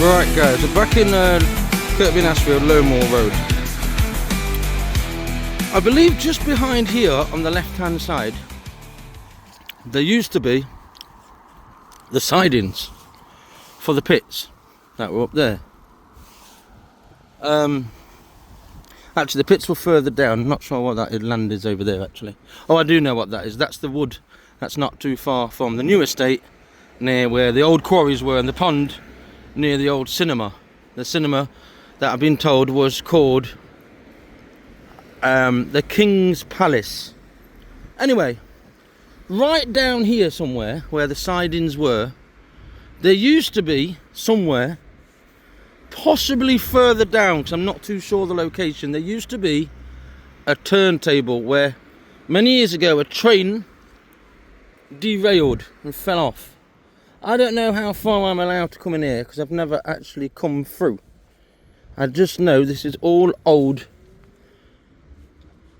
Right guys, we're back in Kirkby and Ashfield, Lowmore Road. I believe just behind here on the left hand side there used to be the sidings for the pits that were up there. Actually the pits were further down. I'm not sure what that land is over there actually. Oh, I do know what that is. That's the wood that's not too far from the new estate, near where the old quarries were, and the pond near the old cinema. The cinema that I've been told was called the King's Palace. Anyway, right down here somewhere where the sidings were, there used to be somewhere, possibly further down because I'm not too sure the location, there used to be a turntable where many years ago a train derailed and fell off. I don't know how far I'm allowed to come in here because I've never actually come through. I just know this is all old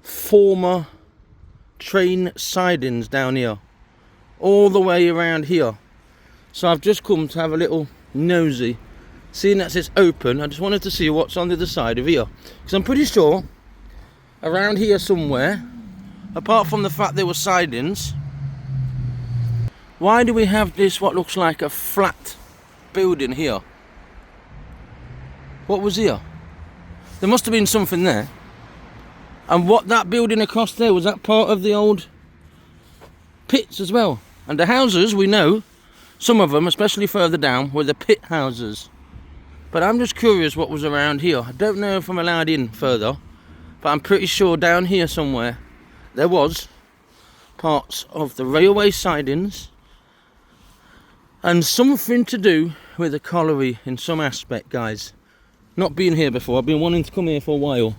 former train sidings down here, all the way around here. So I've just come to have a little nosy. Seeing that it's open, I just wanted to see what's on the other side of here, because I'm pretty sure around here somewhere, apart from the fact there were sidings, why do we have this what looks like a flat building here? What was here? There must have been something there. And what that building across there, was that part of the old pits as well? And the houses, we know, some of them, especially further down, were the pit houses. But I'm just curious what was around here. I don't know if I'm allowed in further, but I'm pretty sure down here somewhere there was parts of the railway sidings and something to do with a colliery in some aspect, guys. Not been here before, I've been wanting to come here for a while.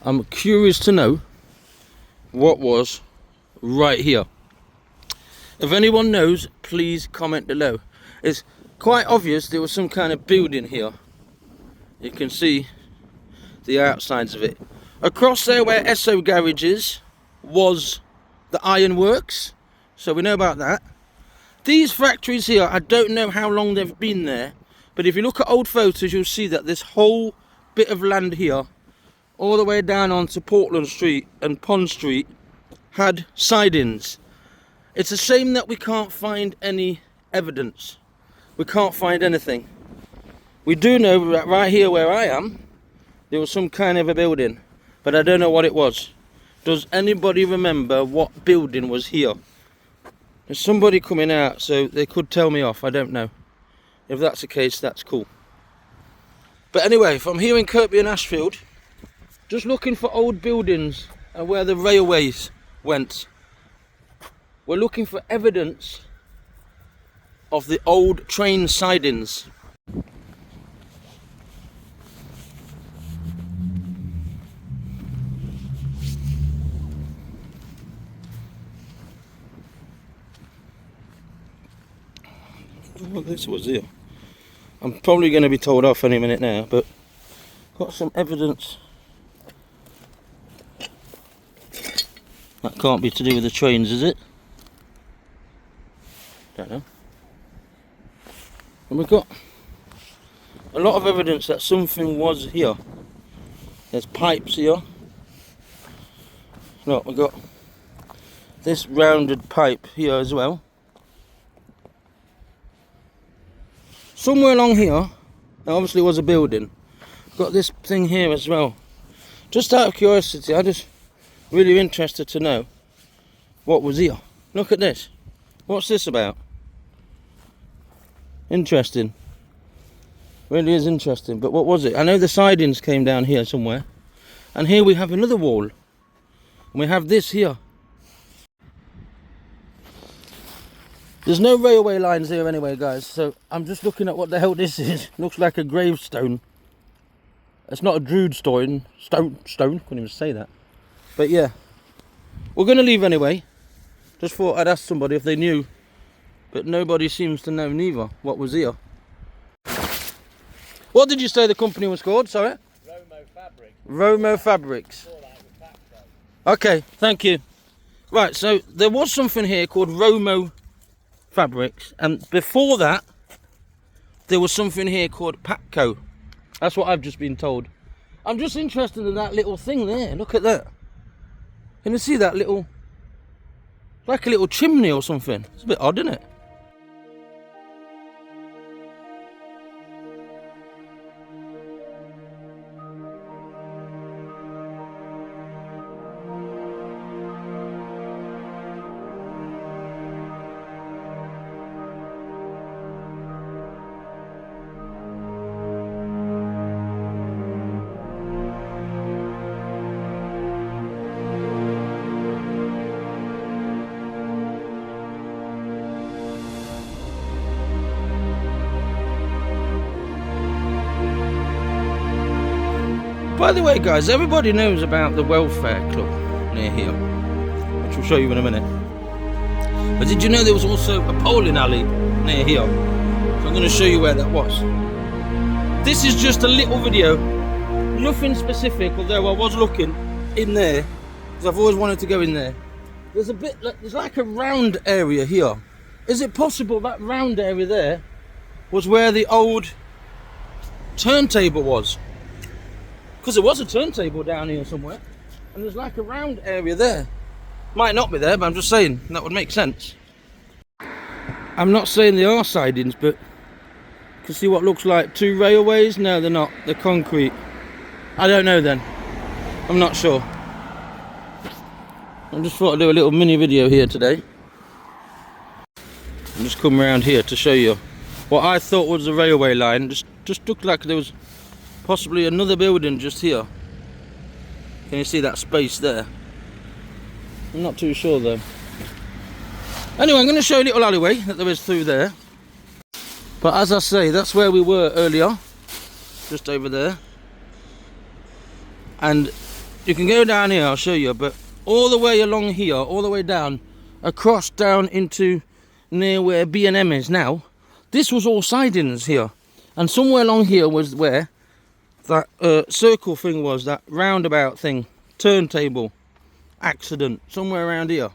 I'm curious to know what was right here. If anyone knows, please comment below. It's quite obvious there was some kind of building here. You can see the outsides of it. Across there where Esso Garage is was the iron works, so we know about that. These factories here, I don't know how long they've been there, but if you look at old photos you'll see that this whole bit of land here, all the way down onto Portland Street and Pond Street, had sidings. It's a shame that we can't find any evidence. We can't find anything. We do know that right here where I am, there was some kind of a building, but I don't know what it was. Does anybody remember what building was here? There's somebody coming out, so they could tell me off, I don't know. If that's the case, that's cool. But anyway, if I'm here in Kirkby and Ashfield, just looking for old buildings and where the railways went. We're looking for evidence of the old train sidings. Oh, this was here. I'm probably going to be told off any minute now, but got some evidence. That can't be to do with the trains, is it? Don't know. And we've got a lot of evidence that something was here. There's pipes here. Look, we've got this rounded pipe here as well. Somewhere along here, there obviously was a building. Got this thing here as well. Just out of curiosity, I just really interested to know what was here. Look at this. What's this about? Interesting. Really is interesting. But what was it? I know the sidings came down here somewhere. And here we have another wall. And we have this here. There's no railway lines here anyway, guys, so I'm just looking at what the hell this is. Looks like a gravestone. It's not a Druid stone, couldn't even say that. But yeah, we're going to leave anyway. Just thought I'd ask somebody if they knew, but nobody seems to know neither what was here. What did you say the company was called, sorry? Romo Fabrics. Romo Fabrics. Okay, thank you. Right, so there was something here called Romo Fabrics, and before that there was something here called Patco. That's what I've just been told. I'm just interested in that little thing there. Look at that. Can you see that little, like a little chimney or something? It's a bit odd, isn't it? By the way, guys, everybody knows about the welfare club near here, which I'll show you in a minute. But did you know there was also a bowling alley near here? So I'm going to show you where that was. This is just a little video, nothing specific, although I was looking in there, because I've always wanted to go in there. There's a bit, there's like a round area here. Is it possible that round area there was where the old turntable was? Because there was a turntable down here somewhere, and there's like a round area there. Might not be there, but I'm just saying that would make sense. I'm not saying they are sidings, but you can see what looks like two railways. No, they're not. They're concrete. I don't know then. I'm not sure. I just thought I'd do a little mini video here today. I'm just come around here to show you what I thought was the railway line. Just looked like there was possibly another building just here. Can you see that space there? I'm not too sure though. Anyway, I'm going to show you a little alleyway that there is through there. But as I say, that's where we were earlier, just over there. And you can go down here, I'll show you, but all the way along here, all the way down, across down into near where B&M is now, this was all sidings here. And somewhere along here was where that circle thing was, that roundabout thing, turntable accident, somewhere around here.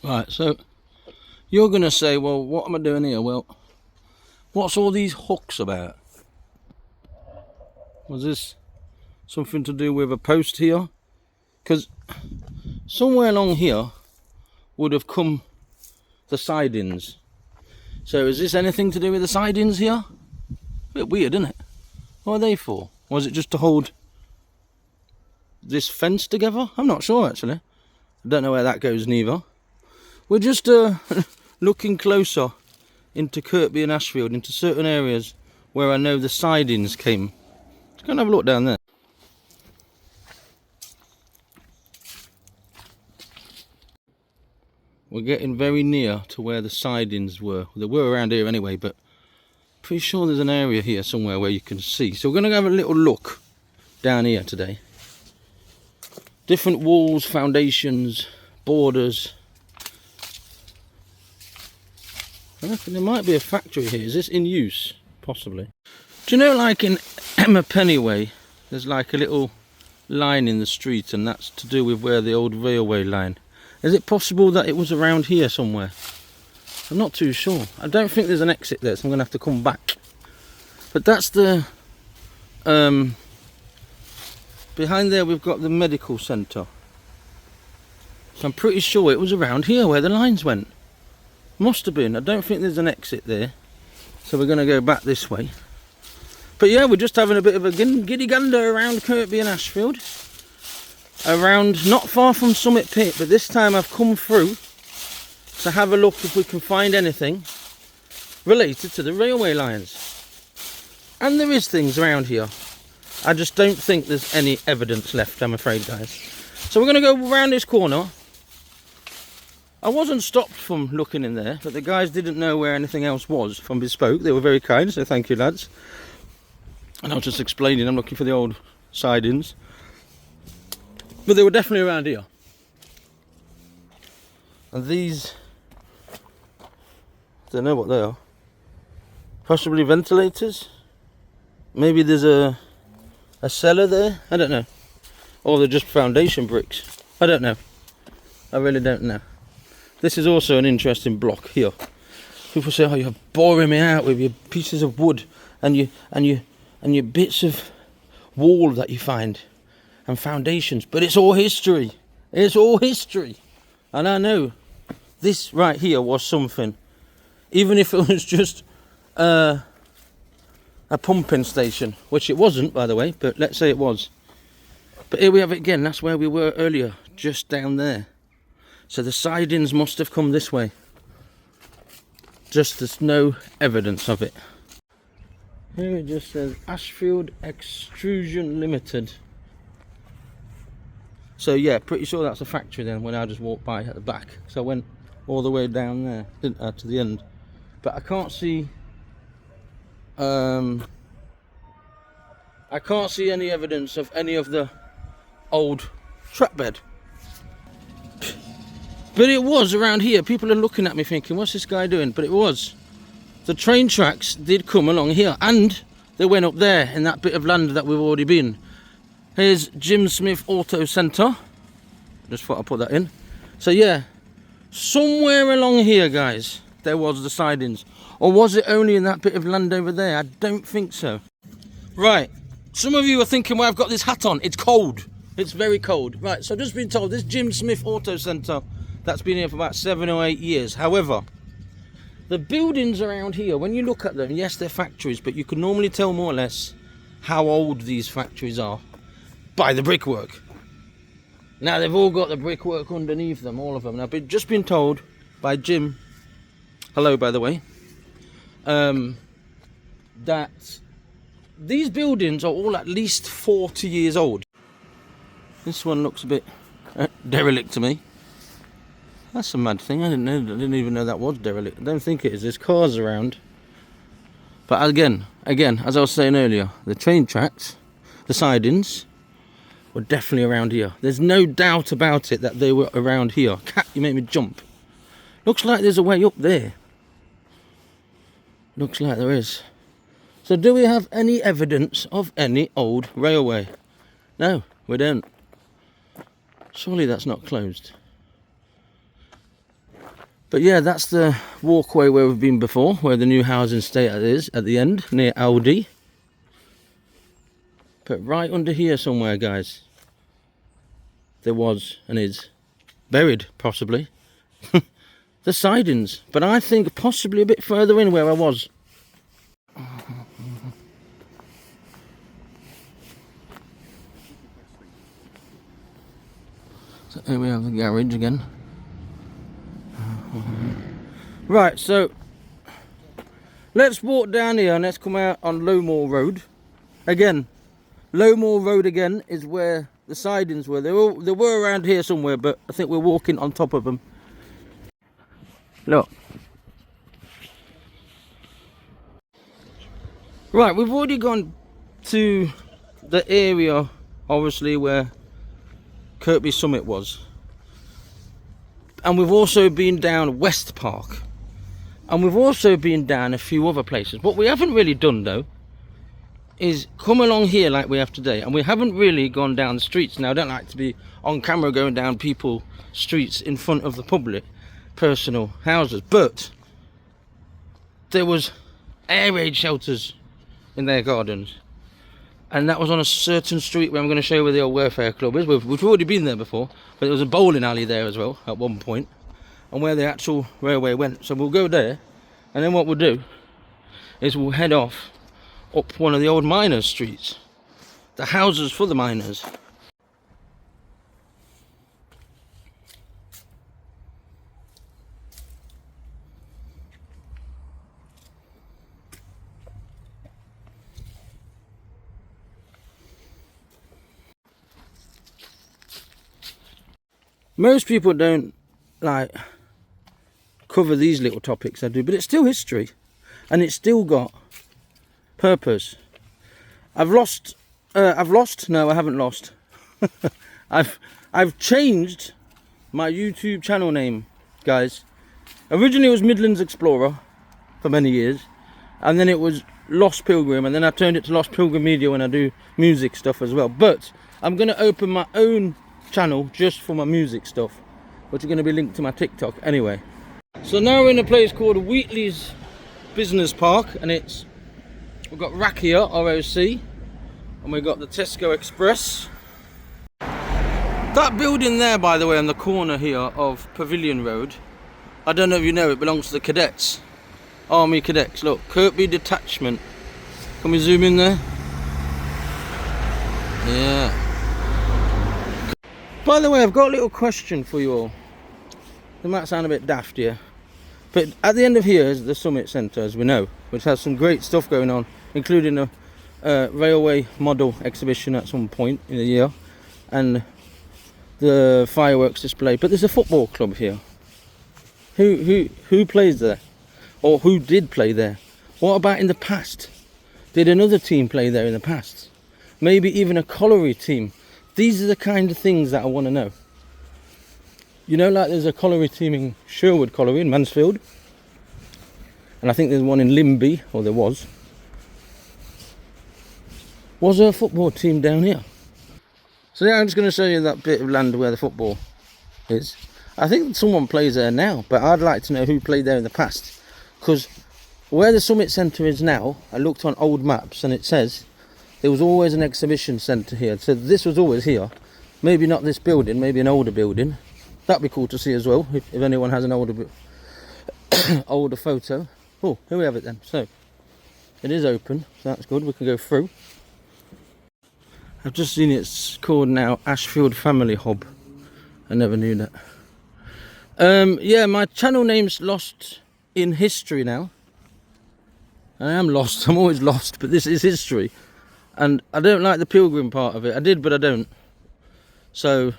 Right, so you're going to say, well, what am I doing here? Well, what's all these hooks about? Was this something to do with a post here? Because somewhere along here would have come the sidings. So is this anything to do with the sidings here? A bit weird, isn't it? What are they for? Was it just to hold this fence together? I'm not sure actually. I don't know where that goes neither. We're just looking closer into Kirkby and Ashfield, into certain areas where I know the sidings came. Let's go and have a look down there. We're getting very near to where the sidings were. They were around here anyway, but pretty sure there's an area here somewhere where you can see. So we're going to have a little look down here today. Different walls, foundations, borders. I reckon there might be a factory here. Is this in use? Possibly. Do you know, like in Emma Pennyway, there's like a little line in the street, and that's to do with where the old railway line. Is it possible that it was around here somewhere? I'm not too sure. I don't think there's an exit there, so I'm going to have to come back. But that's the... behind there we've got the medical centre. So I'm pretty sure it was around here where the lines went. Must have been. I don't think there's an exit there. So we're going to go back this way. But yeah, we're just having a bit of a giddy gander around Kirkby and Ashfield. Around not far from Summit Pit, but this time I've come through to have a look if we can find anything related to the railway lines. And there is things around here. I just don't think there's any evidence left, I'm afraid, guys. So we're going to go around this corner. I wasn't stopped from looking in there, but the guys didn't know where anything else was from Bespoke. They were very kind, so thank you, lads. And I was just explaining I'm looking for the old sidings. But they were definitely around here. And these, I don't know what they are. Possibly ventilators. Maybe there's a cellar there. I don't know. Or they're just foundation bricks. I don't know. I really don't know. This is also an interesting block here. People say, "Oh, you're boring me out with your pieces of wood and your bits of wall that you find and foundations." But it's all history. It's all history. And I know this right here was something. Even if it was just a pumping station, which it wasn't, by the way, but let's say it was. But here we have it again. That's where we were earlier, just down there. So the sidings must have come this way. Just there's no evidence of it. Here it just says Ashfield Extrusion Limited. So yeah, pretty sure that's a factory then, when I just walked by at the back. So I went all the way down there, didn't I, to the end. But I can't see any evidence of any of the old trap bed. But it was around here. People are looking at me thinking, what's this guy doing? But it was. The train tracks did come along here, and they went up there in that bit of land that we've already been. Here's Jim Smith Auto Centre. Just thought I'd put that in. So yeah, somewhere along here, guys, there was the sidings. Or was it only in that bit of land over there? I don't think so. Right, some of you are thinking, well, I've got this hat on. It's cold. It's very cold. Right, so I've just been told this Jim Smith Auto Centre, that's been here for about 7 or 8 years. However, the buildings around here, when you look at them, yes, they're factories, but you can normally tell more or less how old these factories are by the brickwork. Now, they've all got the brickwork underneath them, all of them. And I've just been told by Jim, hello, by the way, that these buildings are all at least 40 years old. This one looks a bit derelict to me. That's a mad thing. I didn't even know that was derelict. I don't think it is. There's cars around. But again, as I was saying earlier, the train tracks, the sidings, were definitely around here. There's no doubt about it that they were around here. Cat, you make me jump. Looks like there's a way up there. Looks like there is. So do we have any evidence of any old railway? No, we don't. Surely that's not closed. But yeah, that's the walkway where we've been before, where the new housing estate is at the end, near Aldi. But right under here somewhere, guys, there was and is, buried possibly, the sidings. But I think possibly a bit further in where I was. So here we have the garage again. Right, so let's walk down here and let's come out on Lowmore Road. Again, Lowmore Road again is where the sidings were. They were around here somewhere, but I think we're walking on top of them. Look. Right, we've already gone to the area, obviously, where Kirkby Summit was. And we've also been down West Park. And we've also been down a few other places. What we haven't really done, though, is come along here like we have today. And we haven't really gone down the streets. Now, I don't like to be on camera going down people's streets in front of the public, personal houses. But there was air raid shelters in their gardens. And that was on a certain street where I'm going to show you where the old welfare club is. We've already been there before, but there was a bowling alley there as well at one point, and where the actual railway went. So we'll go there, and then what we'll do is we'll head off up one of the old miners' streets, the houses for the miners. Most people don't like cover these little topics I do, but it's still history and it's still got purpose. No, I haven't lost. I've changed my YouTube channel name, guys. Originally it was Midlands Explorer for many years, and then it was Lost Pilgrim, and then I turned it to Lost Pilgrim Media when I do music stuff as well. But I'm going to open my own channel just for my music stuff, which is going to be linked to my TikTok anyway. So now we're in a place called Wheatley's Business Park, and we've got Rakia ROC, and we've got the Tesco Express. That building there, by the way, on the corner here of Pavilion Road, I don't know if you know, it belongs to the cadets, Army Cadets. Look, Kirkby Detachment. Can we zoom in there? Yeah. By the way, I've got a little question for you all. It might sound a bit daft here, but at the end of here is the Summit Centre, as we know, which has some great stuff going on, including a railway model exhibition at some point in the year, and the fireworks display. But there's a football club here. Who plays there, or who did play there? What about in the past? Did another team play there in the past? Maybe even a colliery team. These are the kind of things that I want to know. You know, like there's a colliery team in Sherwood Colliery in Mansfield, and I think there's one in Limby, or there was. Was there a football team down here? So yeah, I'm just going to show you that bit of land where the football is. I think someone plays there now, but I'd like to know who played there in the past. Because where the Summit Centre is now, I looked on old maps and it says there was always an exhibition centre here. So this was always here. Maybe not this building, maybe an older building. That'd be cool to see as well, if anyone has an older older photo. Oh, here we have it then. So it is open, so that's good. We can go through. I've just seen it's called now Ashfield Family Hub. I never knew that. Yeah, my channel name's Lost in History now. I am lost, I'm always lost, but this is history. And I don't like the pilgrim part of it. I did, but I don't. So,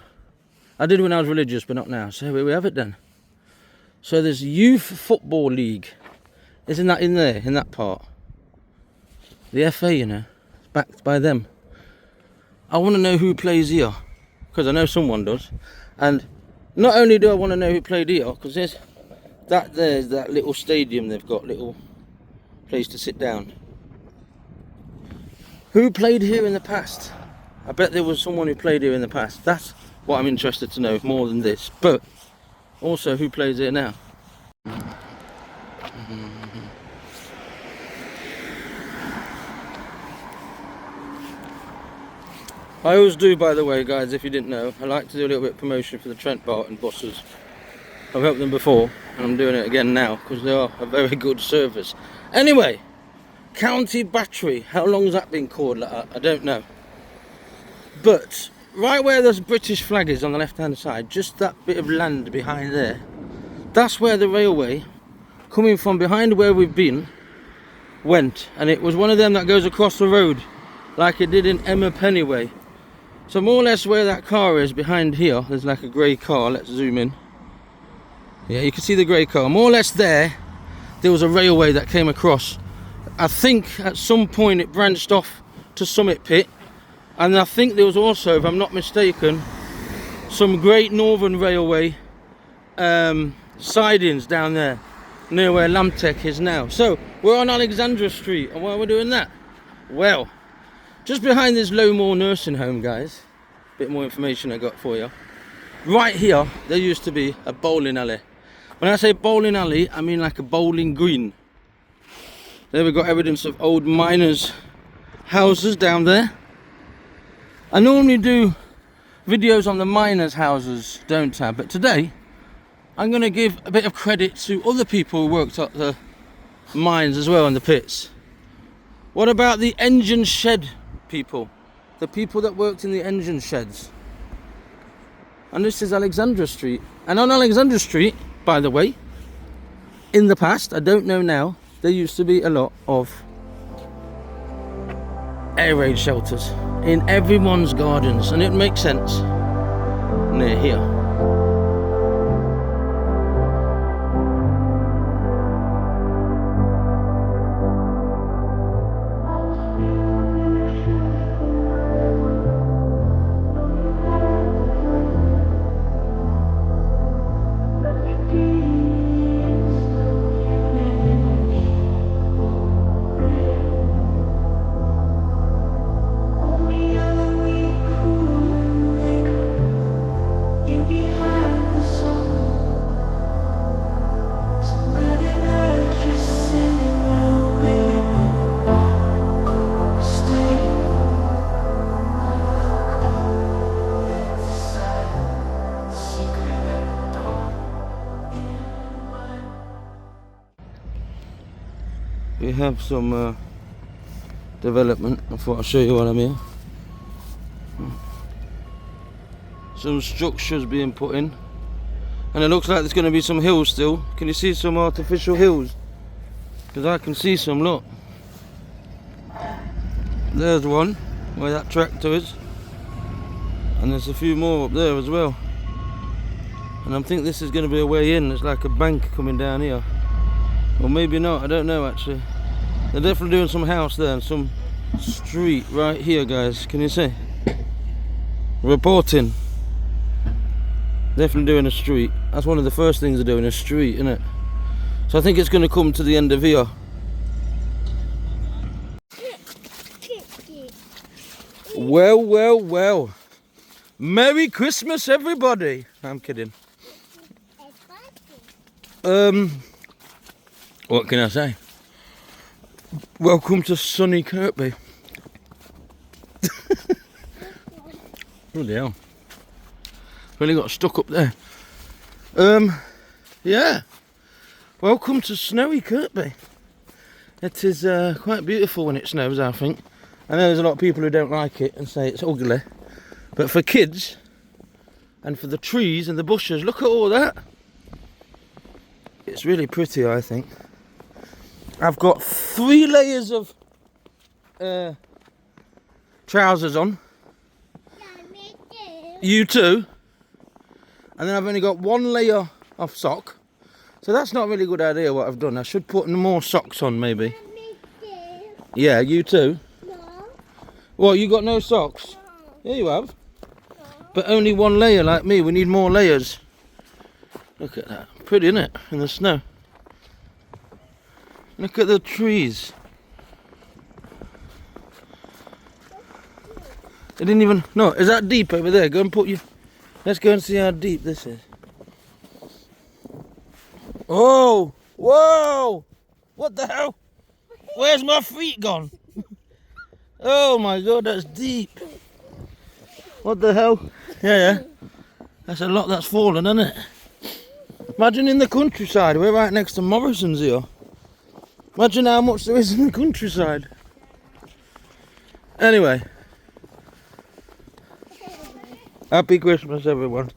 I did when I was religious, but not now. So here we have it then. So there's Youth Football League. Isn't that in there, in that part? The FA, you know, it's backed by them. I want to know who plays here, because I know someone does. And not only do I want to know who played here, because there's that little stadium they've got, little place to sit down. Who played here in the past? I bet there was someone who played here in the past. That's what I'm interested to know more than this. But also who plays here now. I always do, by the way, guys, if you didn't know, I like to do a little bit of promotion for the Trent Barton buses. I've helped them before, and I'm doing it again now, because they are a very good service. Anyway, County Battery, how long has that been called like that? I don't know. But, right where the British flag is on the left-hand side, just that bit of land behind there, that's where the railway, coming from behind where we've been, went. And it was one of them that goes across the road, like it did in Emma Pennyway. So more or less where that car is behind here, there's like a grey car. Let's zoom in. Yeah, you can see the grey car. More or less there was a railway that came across. I think at some point it branched off to Summit Pit. And I think there was also, if I'm not mistaken, some Great Northern Railway sidings down there, near where Lamtech is now. So, we're on Alexandra Street, and why are we doing that? Well, just behind this Lowmore nursing home, guys, a bit more information I got for you. Right here, there used to be a bowling alley. When I say bowling alley, I mean like a bowling green. There we've got evidence of old miners' houses down there. I normally do videos on the miners' houses, don't I? But today, I'm going to give a bit of credit to other people who worked at the mines as well, in the pits. What about the engine shed people? The people that worked in the engine sheds. And this is Alexandra Street. And on Alexandra Street, by the way, in the past, I don't know now, there used to be a lot of air raid shelters in everyone's gardens, and it makes sense near here. we have some development. I thought I'd show you while I'm here. Some structures being put in, and it looks like there's going to be some hills still. Can you see some artificial hills? Because I can see some, look. There's one where that tractor is, and there's a few more up there as well. And I think this is going to be a way in. There's like a bank coming down here, or maybe not, I don't know actually. They're definitely doing some house there and some street right here, guys. Can you see? Reporting. Definitely doing a street. That's one of the first things they're doing, a street, isn't it? So I think it's going to come to the end of here. Well, well, well. Merry Christmas, everybody. I'm kidding. What can I say? Welcome to sunny Kirkby. Bloody hell. Really got stuck up there. Yeah. Welcome to snowy Kirkby. It is quite beautiful when it snows, I think. I know there's a lot of people who don't like it and say it's ugly. But for kids, and for the trees and the bushes, look at all that. It's really pretty, I think. I've got 3 layers of trousers on. Yeah, me too. You too. And then I've only got 1 layer of sock. So that's not a really good idea what I've done. I should put more socks on maybe. Yeah, me too. Yeah, you too. No. What, you got no socks? No. Yeah, you have. No. But only 1 layer like me. We need more layers. Look at that. Pretty, isn't it? In the snow. Look at the trees. They didn't even... No, is that deep over there? Go and put your... Let's go and see how deep this is. Oh! Whoa! What the hell? Where's my feet gone? Oh my god, that's deep. What the hell? Yeah. That's a lot that's fallen, isn't it? Imagine in the countryside. We're right next to Morrison's here. Imagine how much there is in the countryside. Anyway. Happy Christmas, everyone.